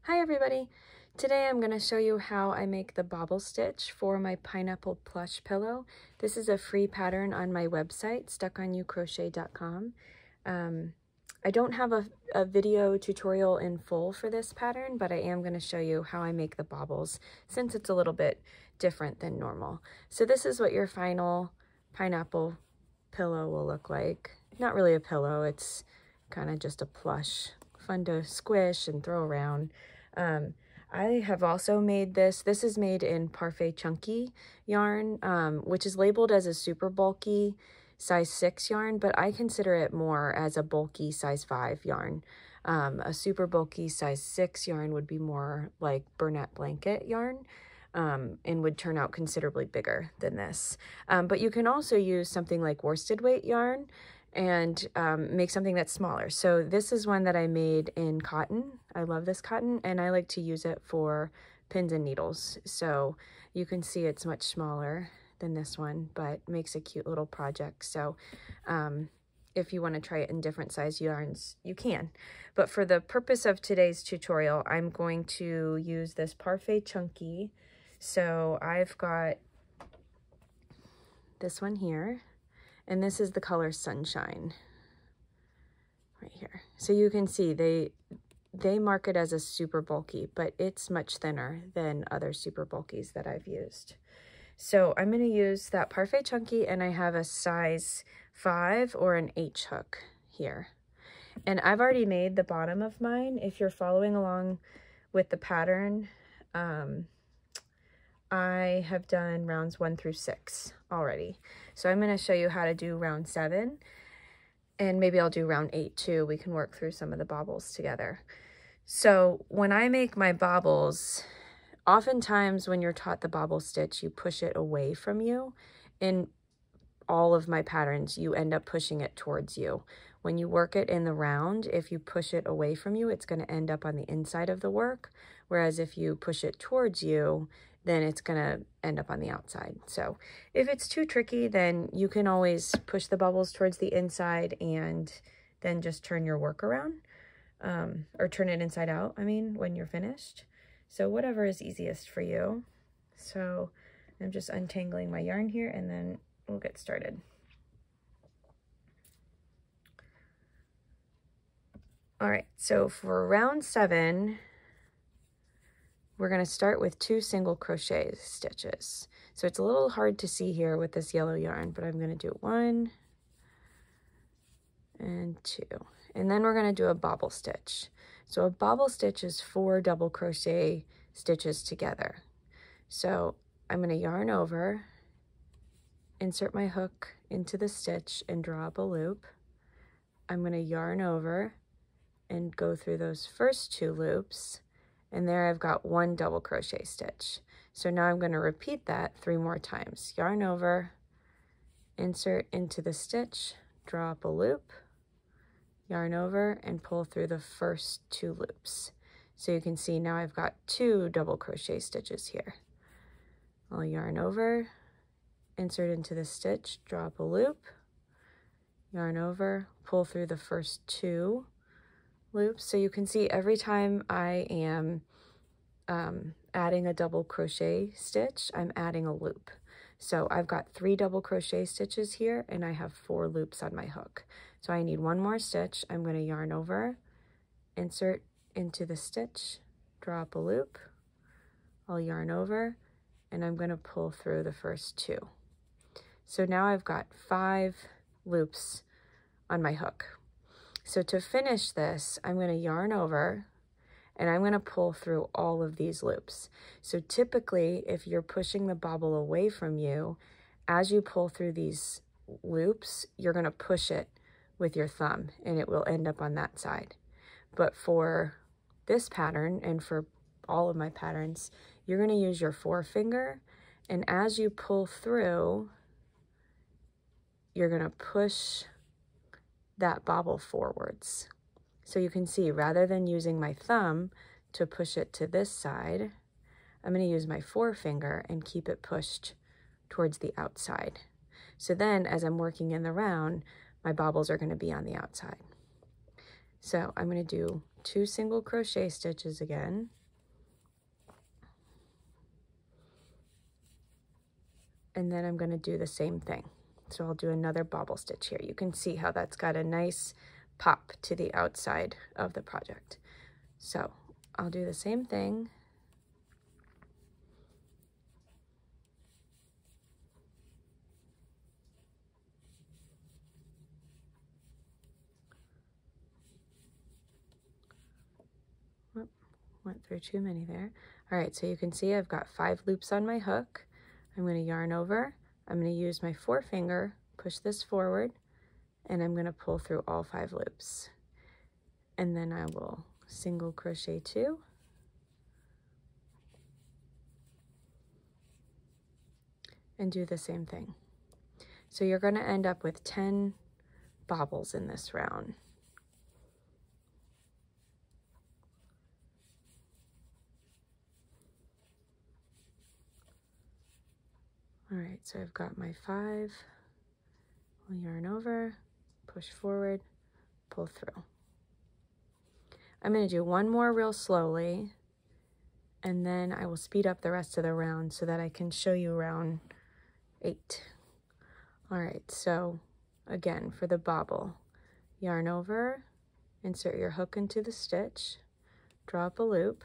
Hi everybody! Today I'm going to show you how I make the bobble stitch for my pineapple plush pillow. This is a free pattern on my website, stuckonyoucrochet.com. I don't have a video tutorial in full for this pattern, but I am going to show you how I make the bobbles since it's a little bit different than normal. So this is what your final pineapple pillow will look like. Not really a pillow, it's kind of just a plush, fun to squish and throw around. I have also made this. This is made in Parfait Chunky yarn, which is labeled as a super bulky size 6 yarn, but I consider it more as a bulky size 5 yarn. A super bulky size 6 yarn would be more like Burnett blanket yarn, and would turn out considerably bigger than this. But you can also use something like worsted weight yarn and make something that's smaller. So this is one that I made in cotton. I love this cotton, and I like to use it for pins and needles. So you can see it's much smaller than this one, but makes a cute little project. So if you want to try it in different size yarns, you can. But for the purpose of today's tutorial, I'm going to use this Parfait Chunky. So I've got this one here, and this is the color Sunshine right here. So you can see they mark it as a super bulky, but it's much thinner than other super bulkies that I've used. So I'm going to use that Parfait Chunky, and I have a size 5 or an H hook here. And I've already made the bottom of mine. If you're following along with the pattern, I have done rounds 1 through 6 already. So I'm going to show you how to do round 7, and maybe I'll do round 8 too. We can work through some of the bobbles together. So when I make my bobbles, oftentimes when you're taught the bobble stitch, you push it away from you. In all of my patterns, you end up pushing it towards you. When you work it in the round, if you push it away from you, it's going to end up on the inside of the work. Whereas if you push it towards you, then it's going to end up on the outside. So if it's too tricky, then you can always push the bubbles towards the inside and then just turn your work around, or turn it inside out, I mean, when you're finished. So whatever is easiest for you. So I'm just untangling my yarn here, and then we'll get started. All right, so for round 7, we're going to start with 2 single crochet stitches. So it's a little hard to see here with this yellow yarn, but I'm going to do 1 and 2. And then we're going to do a bobble stitch. So a bobble stitch is 4 double crochet stitches together. So I'm going to yarn over, insert my hook into the stitch and draw up a loop. I'm going to yarn over and go through those first 2 loops, and there I've got 1 double crochet stitch. So now I'm going to repeat that 3 more times. Yarn over, insert into the stitch, draw up a loop, yarn over, and pull through the first 2 loops. So you can see now I've got 2 double crochet stitches here. I'll yarn over, insert into the stitch, draw up a loop, yarn over, pull through the first 2 loops. So you can see every time I am adding a double crochet stitch, I'm adding a loop. So I've got 3 double crochet stitches here, and I have 4 loops on my hook. So I need 1 more stitch. I'm going to yarn over, insert into the stitch, draw up a loop, I'll yarn over, and I'm going to pull through the first 2. So now I've got 5 loops on my hook. So to finish this, I'm going to yarn over, and I'm going to pull through all of these loops. So typically, if you're pushing the bobble away from you, as you pull through these loops, you're going to push it with your thumb, and it will end up on that side. But for this pattern, and for all of my patterns, you're going to use your forefinger, and as you pull through, you're going to push that bobble forwards. So you can see, rather than using my thumb to push it to this side, I'm going to use my forefinger and keep it pushed towards the outside. So then as I'm working in the round, my bobbles are going to be on the outside. So I'm going to do 2 single crochet stitches again, and then I'm going to do the same thing. So I'll do another bobble stitch here. You can see how that's got a nice pop to the outside of the project. So I'll do the same thing. Went through too many there. All right, so you can see I've got 5 loops on my hook. I'm going to yarn over. I'm going to use my forefinger, push this forward, and I'm going to pull through all 5 loops. And then I will single crochet 2. And do the same thing. So you're going to end up with 10 bobbles in this round. All right, so I've got my 5, I'll yarn over, push forward, pull through. I'm going to do one more real slowly, and then I will speed up the rest of the round so that I can show you round 8. All right, so again, for the bobble, yarn over, insert your hook into the stitch, draw up a loop,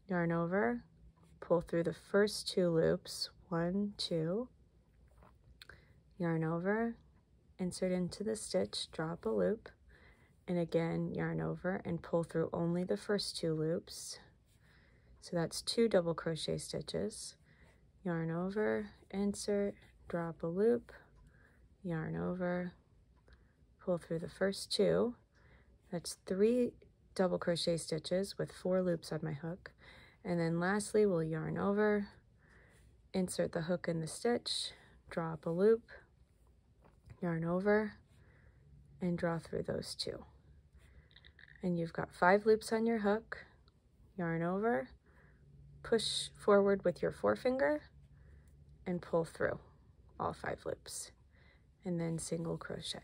yarn over, pull through the first 2 loops, 1, 2, yarn over, insert into the stitch, draw up a loop, and again yarn over and pull through only the first 2 loops. So that's 2 double crochet stitches. Yarn over, insert, draw up a loop, yarn over, pull through the first 2. That's 3 double crochet stitches with 4 loops on my hook. And then lastly, we'll yarn over, insert the hook in the stitch, draw up a loop, yarn over, and draw through those 2. And you've got 5 loops on your hook, yarn over, push forward with your forefinger, and pull through all 5 loops, and then single crochet.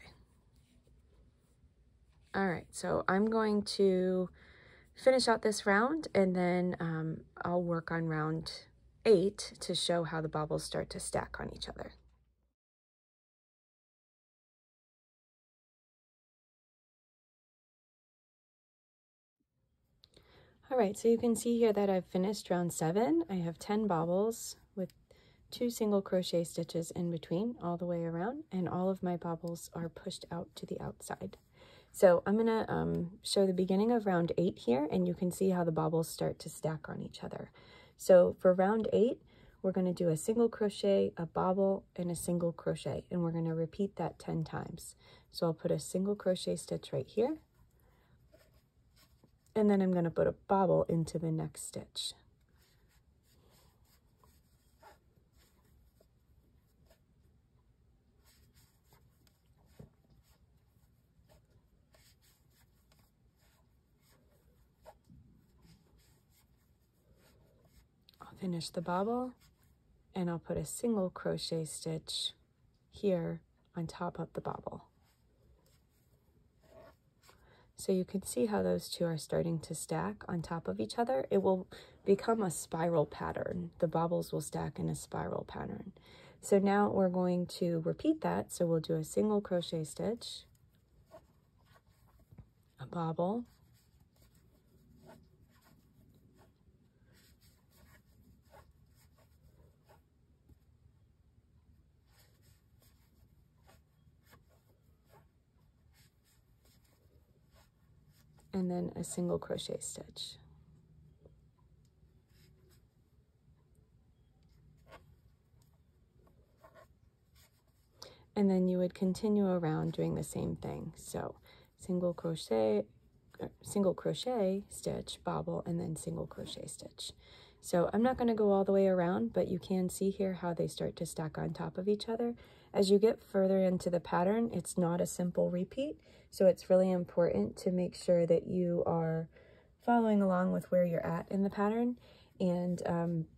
All right, so I'm going to finish out this round, and then I'll work on round 8 to show how the bobbles start to stack on each other. All right, so you can see here that I've finished round 7. I have 10 bobbles with 2 single crochet stitches in between all the way around, and all of my bobbles are pushed out to the outside. So I'm going to show the beginning of round 8 here, and you can see how the bobbles start to stack on each other. So for round 8, we're going to do a single crochet, a bobble, and a single crochet, and we're going to repeat that 10 times. So I'll put a single crochet stitch right here, and then I'm going to put a bobble into the next stitch. Finish the bobble, and I'll put a single crochet stitch here on top of the bobble. So you can see how those 2 are starting to stack on top of each other. It will become a spiral pattern. The bobbles will stack in a spiral pattern. So now we're going to repeat that. So we'll do a single crochet stitch, a bobble, and then a single crochet stitch. And then you would continue around doing the same thing. So single crochet stitch, bobble, and then single crochet stitch. So I'm not going to go all the way around, but you can see here how they start to stack on top of each other. As you get further into the pattern, it's not a simple repeat, so it's really important to make sure that you are following along with where you're at in the pattern, and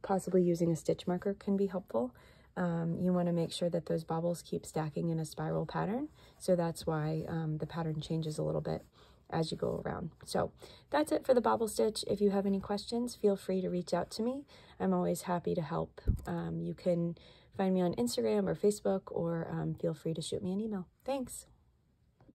possibly using a stitch marker can be helpful. You want to make sure that those bobbles keep stacking in a spiral pattern, so that's why the pattern changes a little bit. as you go around. So that's it for the bobble stitch. If you have any questions, feel free to reach out to me. I'm always happy to help. You can find me on Instagram or Facebook, or feel free to shoot me an email. Thanks.